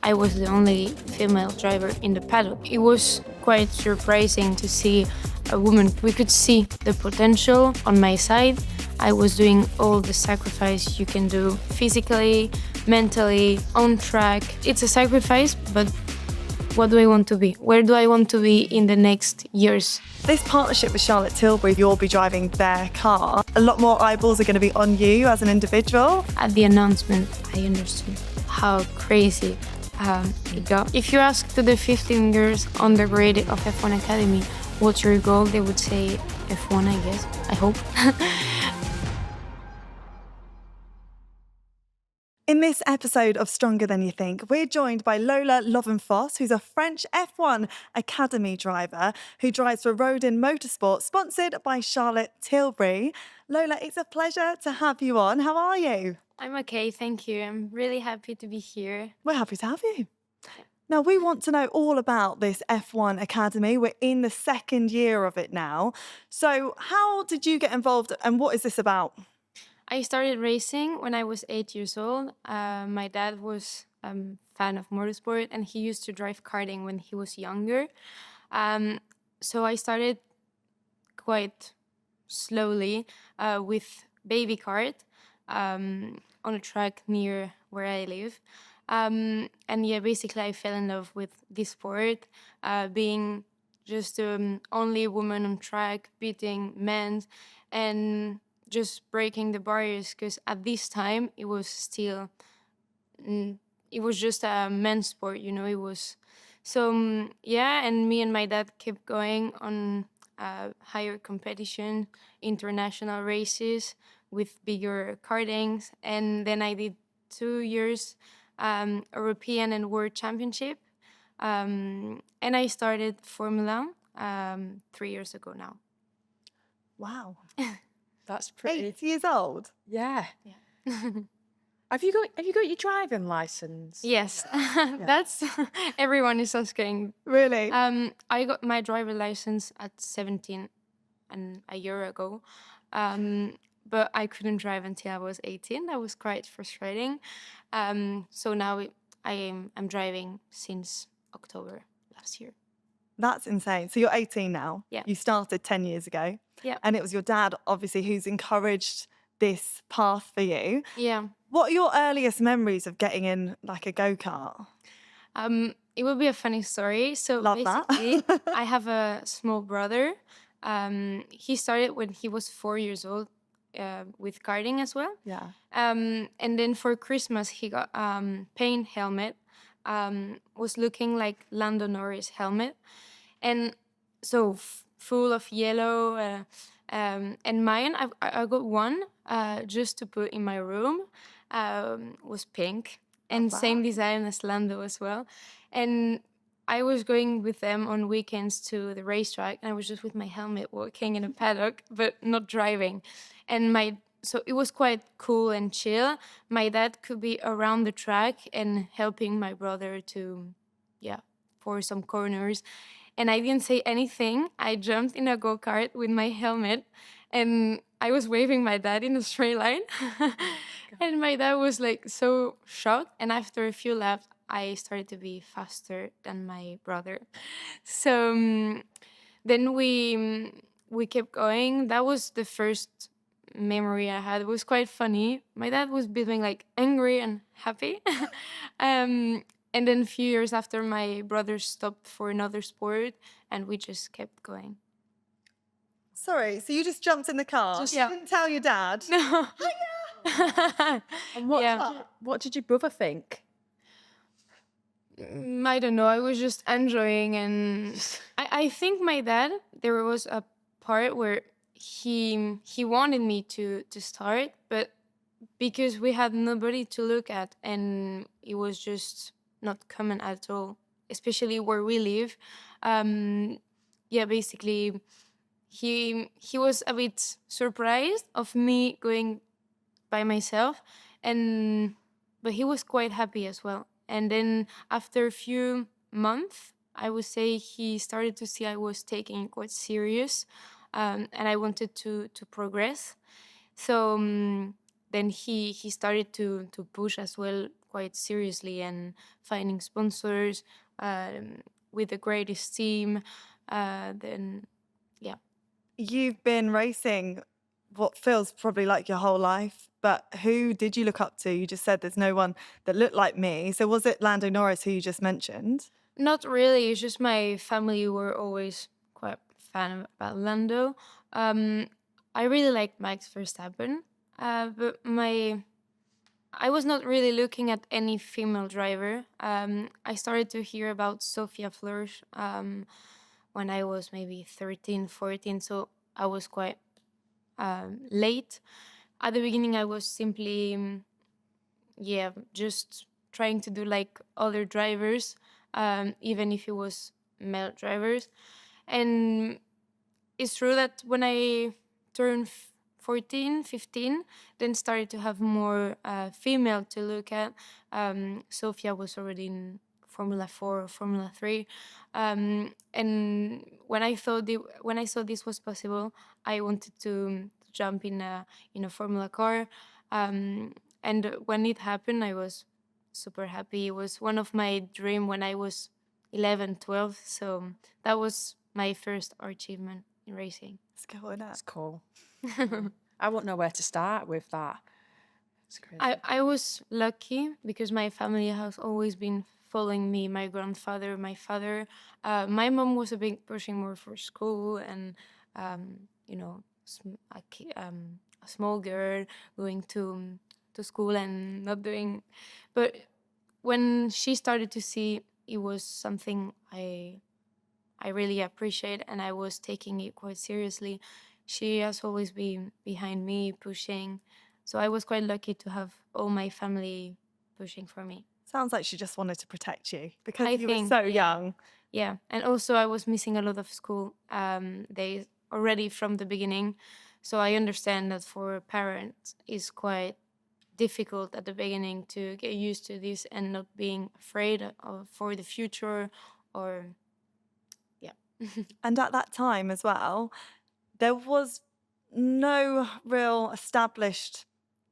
I was the only female driver in the paddock. It was quite surprising to see a woman. We could see the potential on my side. I was doing all the sacrifice you can do physically, mentally, on track. It's a sacrifice, but what do I want to be? Where do I want to be in the next years? This partnership with Charlotte Tilbury, you'll be driving their car. A lot more eyeballs are going to be on you as an individual. At the announcement, I understood how crazy it got. If you ask to the 15 girls on the grade of F1 Academy, what's your goal? They would say F1, I guess. I hope. In this episode of Stronger Than You Think, we're joined by Lola Lovinfosse, who's a French F1 Academy driver who drives for Rodin Motorsport, sponsored by Charlotte Tilbury. Lola, it's a pleasure to have you on. How are you? I'm okay, thank you. I'm really happy to be here. We're happy to have you. Now, we want to know all about this F1 Academy. We're in the second year of it now. So how did you get involved and what is this about? I started racing when I was 8 years old. My dad was a fan of motorsport and he used to drive karting when he was younger. So I started quite slowly with baby kart on a track near where I live. And yeah, basically I fell in love with this sport, being just the only woman on track, beating men, and just breaking the barriers, because at this time it was still, it was just a men's sport, you know, it was. So yeah, and me and my dad kept going on higher competition, international races with bigger kartings, and then I did 2 years European and World Championship, and I started Formula 3 years ago now. Wow. That's pretty. 8 years old? Yeah. Yeah. Have you got your driving license? Yes, that's everyone is asking. Really? I got my driver license at 17 and a year ago, but I couldn't drive until I was 18. That was quite frustrating. So now I'm driving since October last year. That's insane. So you're 18 now. Yeah. You started 10 years ago. Yeah. And it was your dad, obviously, who's encouraged this path for you. Yeah. What are your earliest memories of getting in like a go-kart? It will be a funny story. So Love that. basically, I have a small brother. He started when he was 4 years old with karting as well. Yeah. And then for Christmas, he got paint helmet. Was looking like Lando Norris helmet, and so full of yellow. And mine, I got one just to put in my room. Was pink and same design as Lando as well. And I was going with them on weekends to the racetrack, and I was just with my helmet walking in a paddock, but not driving. And so it was quite cool and chill. My dad could be around the track and helping my brother to, for some corners. And I didn't say anything. I jumped in a go-kart with my helmet, and I was waving my dad in a straight line. And my dad was like so shocked. And after a few laps, I started to be faster than my brother. So then we kept going. That was the first memory I had. It was quite funny. My dad was between like angry and happy. And then a few years after, my brother stopped for another sport, and we just kept going. Sorry, so you just jumped in the car? Yeah. Didn't tell your dad? No. And Yeah. what did your brother think? I don't know. I was just enjoying, and I think my dad, there was a part where he wanted me to start, but because we had nobody to look at, and it was just not common at all, especially where we live. Basically he was a bit surprised of me going by myself, but he was quite happy as well. And then after a few months, I would say he started to see I was taking it quite serious, and I wanted to progress. So then he started to push as well quite seriously and finding sponsors with the greatest team. Then, yeah. You've been racing what feels probably like your whole life, but who did you look up to? You just said there's no one that looked like me. So was it Lando Norris who you just mentioned? Not really. It's just my family were always quite fan about Lando. Um, I really like Max Verstappen, but I was not really looking at any female driver. I started to hear about Sophia Flörsch when I was maybe 13, 14, so I was quite late. At the beginning, I was simply, just trying to do like other drivers, even if it was male drivers. And it's true that when I turned 14, 15, then started to have more female to look at. Sofia was already in Formula 4 or Formula 3. And when I saw this was possible, I wanted to jump in a Formula car. And when it happened, I was super happy. It was one of my dream when I was 11, 12. So that was my first achievement in racing. Let's go on That's cool. I wouldn't know where to start with that. It's crazy. I was lucky because my family has always been following me. My grandfather, my father. My mom was a bit pushing more for school and, a small girl going to school and not doing. But when she started to see it was something I really appreciate and I was taking it quite seriously, she has always been behind me, pushing. So I was quite lucky to have all my family pushing for me. Sounds like she just wanted to protect you because I you were think, so yeah. young. Yeah, and also I was missing a lot of school days already from the beginning. So I understand that for parents it's quite difficult at the beginning to get used to this and not being afraid of for the future or yeah. And at that time as well, there was no real established,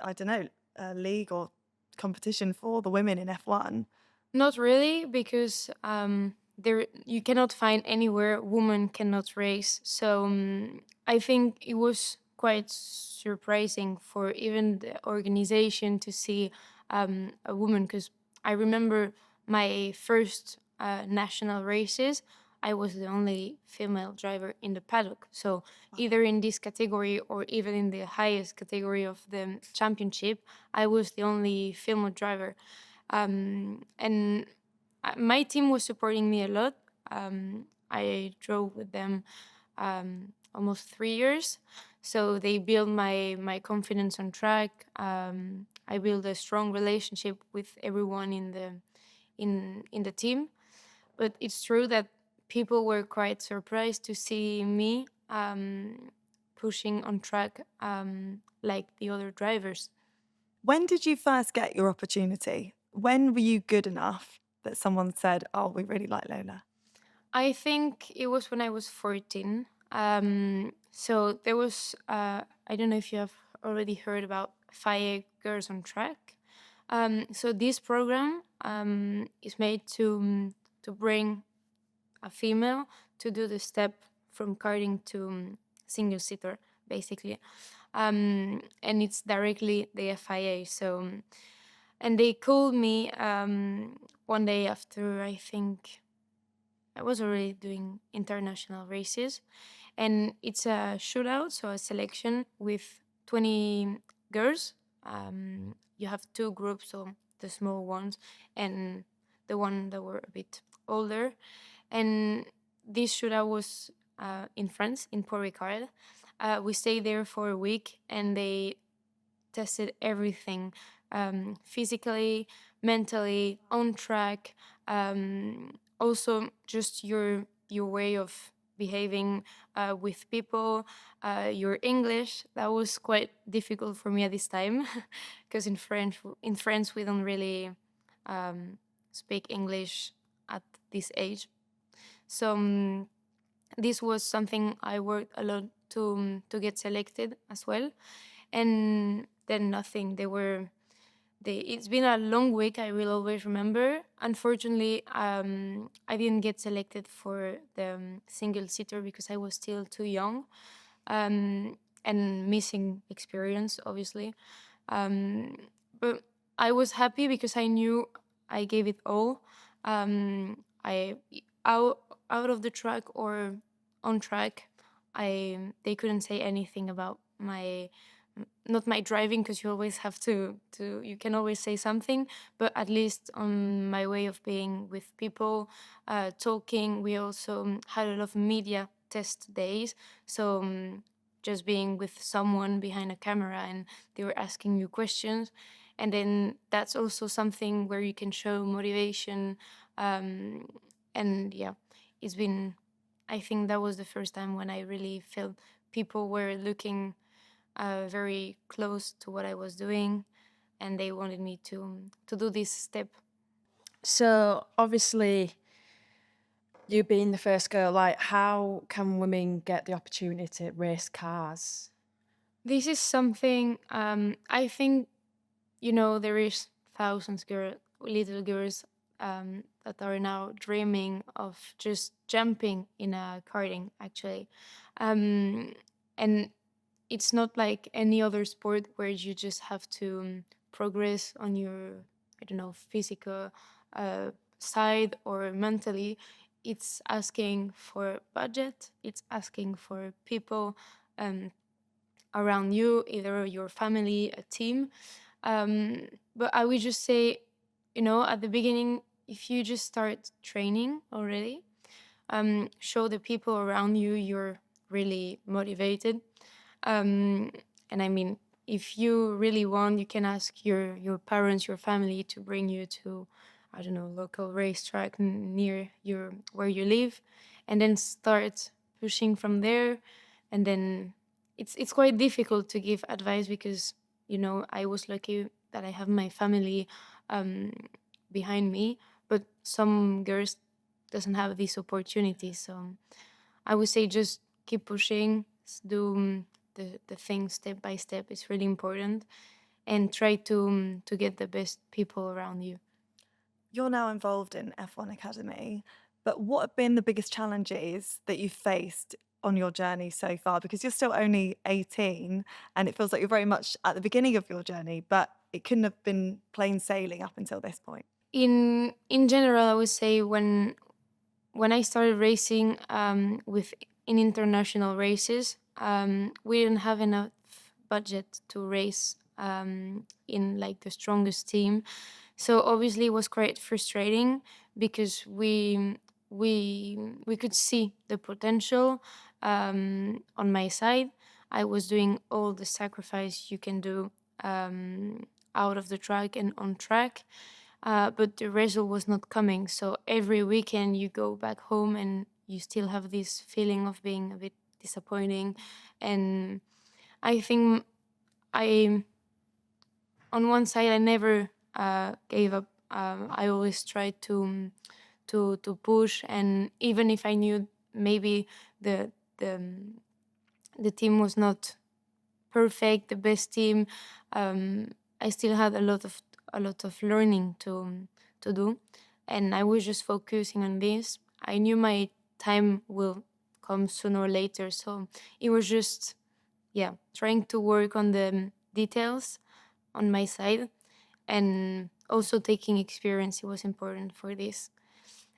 I don't know, league or competition for the women in F1. Not really, because there you cannot find anywhere women cannot race. So I think it was quite surprising for even the organization to see a woman. Because I remember my first national races, I was the only female driver in the paddock. So either in this category or even in the highest category of the championship, I was the only female driver. And my team was supporting me a lot. I drove with them almost 3 years, so they built my confidence on track. I built a strong relationship with everyone in the team. But it's true that people were quite surprised to see me pushing on track like the other drivers. When did you first get your opportunity? When were you good enough that someone said, "Oh, we really like Lola"? I think it was when I was 14. So there was, I don't know if you have already heard about FIA Girls on Track. So this program is made to bring a female to do the step from karting to single seater, basically. And it's directly the FIA. So, and they called me one day after I think I was already doing international races, and it's a shootout, so a selection with 20 girls. You have two groups, so the small ones and the one that were a bit older. And this shootout was in France, in Port Ricard. We stayed there for a week, and they tested everything, physically, mentally, on track. Also, just your way of behaving with people, your English. That was quite difficult for me at this time, because in France we don't really speak English at this age. So this was something I worked a lot to get selected as well. And then nothing. it's been a long week. I will always remember. Unfortunately, I didn't get selected for the single seater because I was still too young, and missing experience, obviously. Um, but I was happy because I knew I gave it all. I out of the track or on track, they couldn't say anything about my not my driving, because you always have to you can always say something, but at least on my way of being with people, talking. We also had a lot of media test days, so just being with someone behind a camera and they were asking you questions, and then that's also something where you can show motivation. And yeah, it's been, I think that was the first time when I really felt people were looking very close to what I was doing, and they wanted me to do this step. So obviously, you being the first girl, like, how can women get the opportunity to race cars? This is something, I think, there is thousands little girls that are now dreaming of just jumping in a karting, actually. And it's not like any other sport where you just have to progress on your, I don't know, physical uh, side or mentally. It's asking for budget, it's asking for people um, around you, either your family, a team. But I would just say, at the beginning, if you just start training already, show the people around you you're really motivated. Um, and I mean, if you really want, you can ask your parents, your family to bring you to, I don't know, local racetrack near your where you live, and then start pushing from there. And then it's quite difficult to give advice because I was lucky that I have my family um, behind me, but some girls doesn't have this opportunity. So I would say just keep pushing, do the things step by step. It's really important, and try to get the best people around you. You're now involved in F1 Academy, but what have been the biggest challenges that you've faced on your journey so far? Because you're still only 18 and it feels like you're very much at the beginning of your journey, but it couldn't have been plain sailing up until this point. In general, I would say when I started racing with in international races, we didn't have enough budget to race in like the strongest team. So obviously it was quite frustrating because we could see the potential on my side. I was doing all the sacrifice you can do out of the track and on track, but the result was not coming. So every weekend you go back home and you still have this feeling of being a bit disappointing. And I think I, on one side, I never gave up. I always tried to push, and even if I knew maybe the the the team was not perfect, the best team, I still had a lot of learning to do, and I was just focusing on this. I knew my time will come sooner or later, so it was just trying to work on the details on my side, and also taking experience. It was important for this.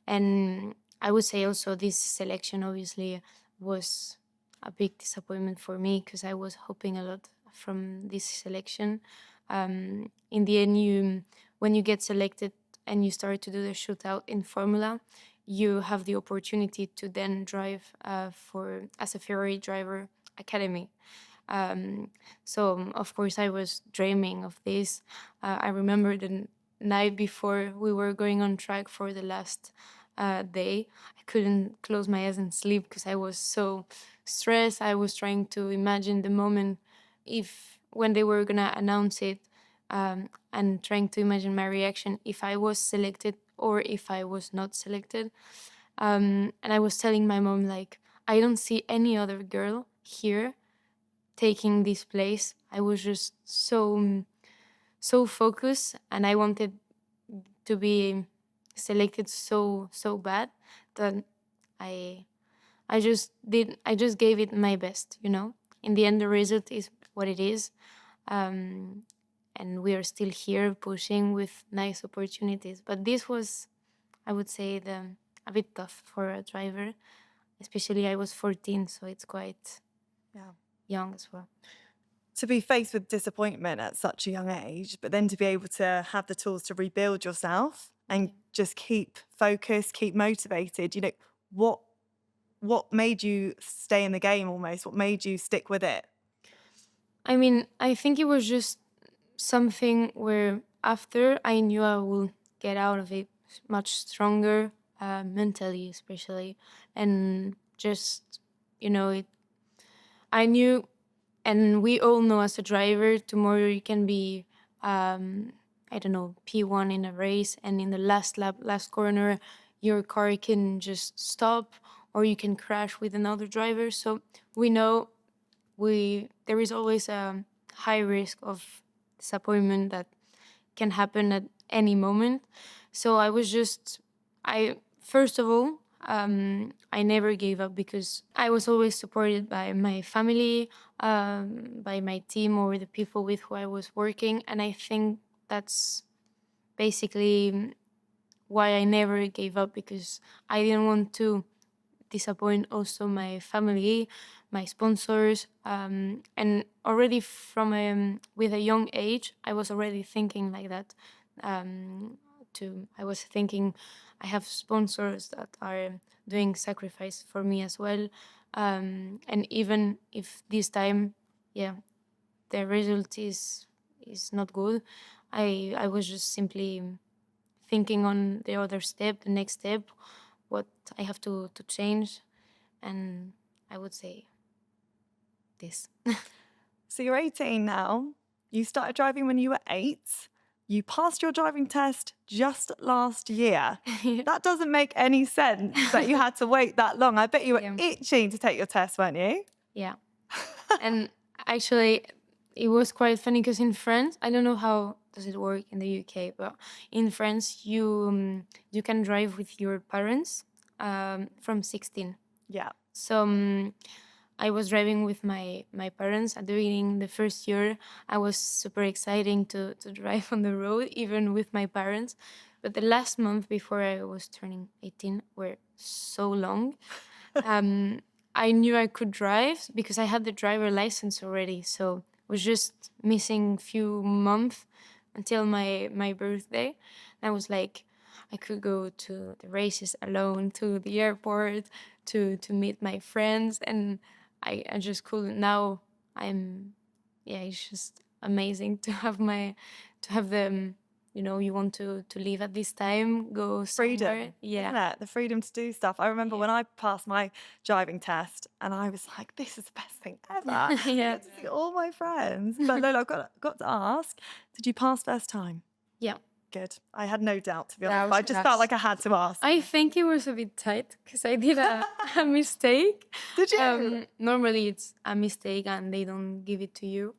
And I would say also this selection obviously was a big disappointment for me because I was hoping a lot from this selection. In the end, when you get selected and you start to do the shootout in Formula, you have the opportunity to then drive for as a Ferrari driver academy. So of course I was dreaming of this. I remember the night before we were going on track for the last day, I couldn't close my eyes and sleep because I was so stressed. I was trying to imagine the moment if when they were gonna announce it, and trying to imagine my reaction if I was selected or if I was not selected. And I was telling my mom, like, I don't see any other girl here taking this place. I was just so so focused, and I wanted to be selected so bad that I I just gave it my best, you know. In the end, the result is what it is, um, and we are still here pushing with nice opportunities. But this was, I would say, a bit tough for a driver, especially I was 14, so it's quite Yeah. young as well. To be faced with disappointment at such a young age, but then to be able to have the tools to rebuild yourself and just keep focused, keep motivated, you know, what made you stay in the game almost? What made you stick with it? I mean, I think it was just something where after I knew I will get out of it much stronger, mentally especially, and just, you know, I knew, and we all know as a driver, tomorrow you can be, I don't know, P1 in a race, and in the last lap, last corner, your car can just stop, or you can crash with another driver. So we know there is always a high risk of disappointment that can happen at any moment. So I first of all, I never gave up because I was always supported by my family, by my team, or the people with who I was working, and I think that's basically why I never gave up, because I didn't want to disappoint also my family, my sponsors, and already from with a young age, I was already thinking like that. I was thinking, I have sponsors that are doing sacrifice for me as well, and even if this time, yeah, the result is not good, I was just simply thinking on the other step, the next step, what I have to change, and I would say this. So you're 18 now. You started driving when you were 8. You passed your driving test just last year. That doesn't make any sense that you had to wait that long. I bet you were Yeah. itching to take your test, weren't you? Yeah. And actually, it was quite funny because in France, I don't know how does it work in the UK, but in France, you can drive with your parents from 16. Yeah. So I was driving with my parents at the beginning. The first year, I was super exciting to drive on the road, even with my parents. But the last month before I was turning 18 were so long. I knew I could drive because I had the driver license already. So it was just missing few months until my birthday. And I was like, I could go to the races alone, to the airport, to meet my friends, and I just couldn't. Now it's just amazing to have the you know, you want to leave at this time, go somewhere. Freedom. Yeah. Isn't it? The freedom to do stuff. I remember when I passed my driving test and I was like, this is the best thing ever. I Yeah. get to see all my friends. But Lola, I've got to ask, did you pass first time? Yeah. Good. I had no doubt, to be Yeah, I honest, was but I gonna just felt ask. like I had to ask. I think it was a bit tight because I did a mistake. Did you? Normally it's a mistake and they don't give it to you,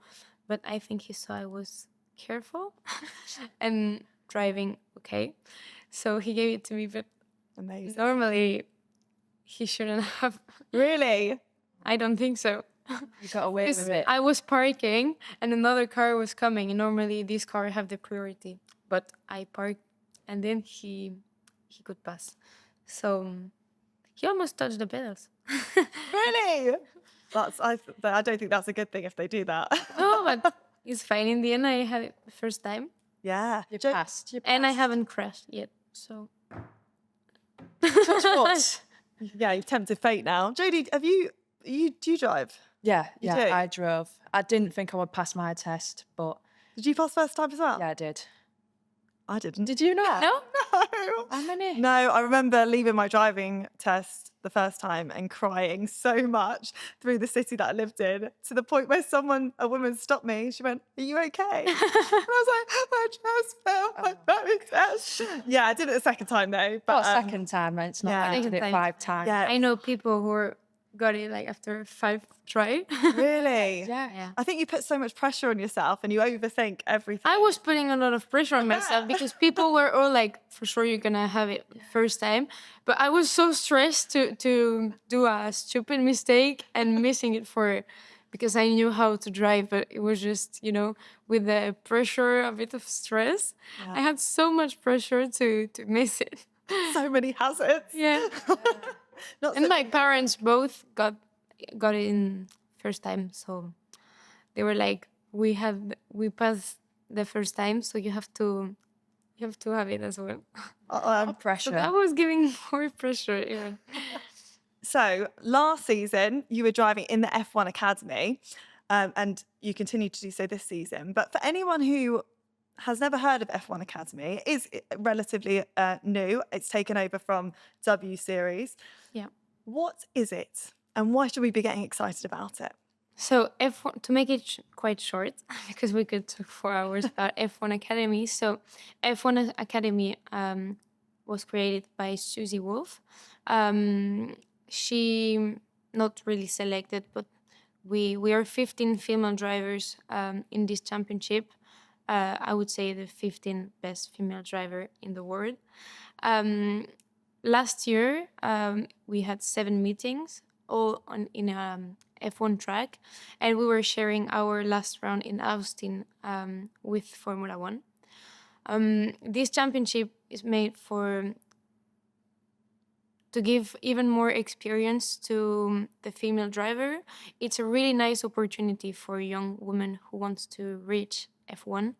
but I think he saw I was careful and driving okay, so he gave it to me. But Amazing. normally he shouldn't have. Really? I don't think so. You got away with 'Cause it. I was parking and another car was coming, and normally this car have the priority, but I parked and then he could pass. So he almost touched the pedals. Really? I don't think that's a good thing if they do that. No, but it's fine. In the end, I had it the first time, Yeah. You Jo- passed. You and I passed. haven't crashed yet. So Touch wood. Yeah, you've tempted fate now. Jodie, do you drive? Yeah, You yeah, do? I drove. I didn't think I would pass my test, but Did you pass first time as well? yeah, I did. I didn't. Did you not? no, No. How many? No, I remember leaving my driving test the first time and crying so much through the city that I lived in, to the point where a woman stopped me. She went, "Are you okay?" And I was like, "I just failed my driving test." Yeah, I did it the second time though. But Not a second time, right? It's not yeah. like I did Second it time. 5 times. Yeah. I know people who are got it like after 5 try. Really? Yeah. I think you put so much pressure on yourself and you overthink everything. I was putting a lot of pressure on myself because people were all like, for sure you're gonna have it first time. But I was so stressed to do a stupid mistake and missing it because I knew how to drive, but it was just, with the pressure, a bit of stress. Yeah. I had so much pressure to miss it. So many hazards. Yeah. Not And so- my parents both got it in first time, so they were like, we passed the first time, so you have to have it as well. So Pressure. that was giving more pressure. Yeah. So last season, you were driving in the F1 Academy, and you continue to do so this season. But for anyone who has never heard of F1 Academy, it is relatively new. It's taken over from W Series. Yeah. What is it, and why should we be getting excited about it? So F1, to make it quite short, because we could talk 4 hours about F1 Academy. So F1 Academy was created by Susie Wolf. She not really selected, but we are 15 female drivers in this championship. I would say the 15 best female driver in the world. Last year, we had 7 meetings, all in F1 track, and we were sharing our last round in Austin with Formula One. This championship is made to give even more experience to the female driver. It's a really nice opportunity for young women who wants to reach F1,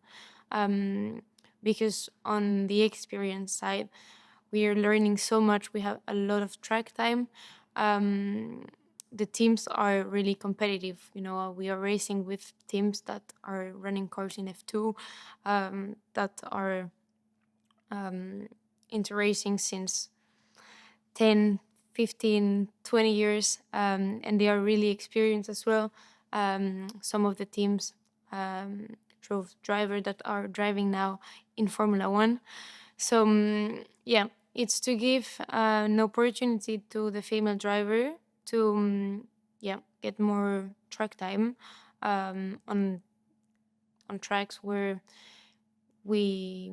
because on the experience side, we are learning so much. We have a lot of track time. The teams are really competitive. We are racing with teams that are running cars in F2, that are into racing since 10, 15, 20 years, and they are really experienced as well. Some of the teams drove drivers that are driving now in Formula One. So, it's to give an opportunity to the female driver to get more track time on tracks where we,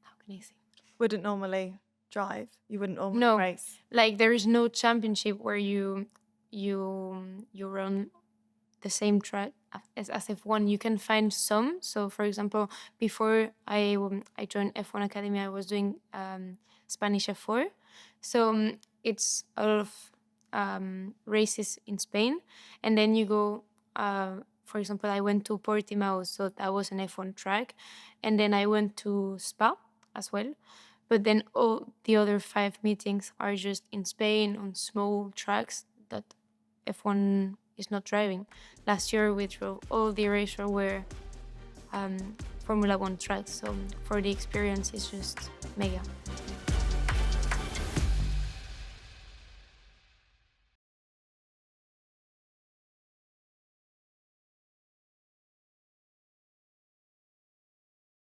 how can I say? Wouldn't normally drive. You wouldn't normally No. race. Like there is no championship where you run the same track as F1. You can find some. So for example, before I joined F1 Academy, I was doing Spanish F4. So it's a lot of races in Spain, and then you go. For example, I went to Portimao, so that was an F1 track, and then I went to Spa as well. But then all the other 5 meetings are just in Spain on small tracks that F1 is not driving. Last year we drove all the races were Formula One tracks, so for the experience it's just mega.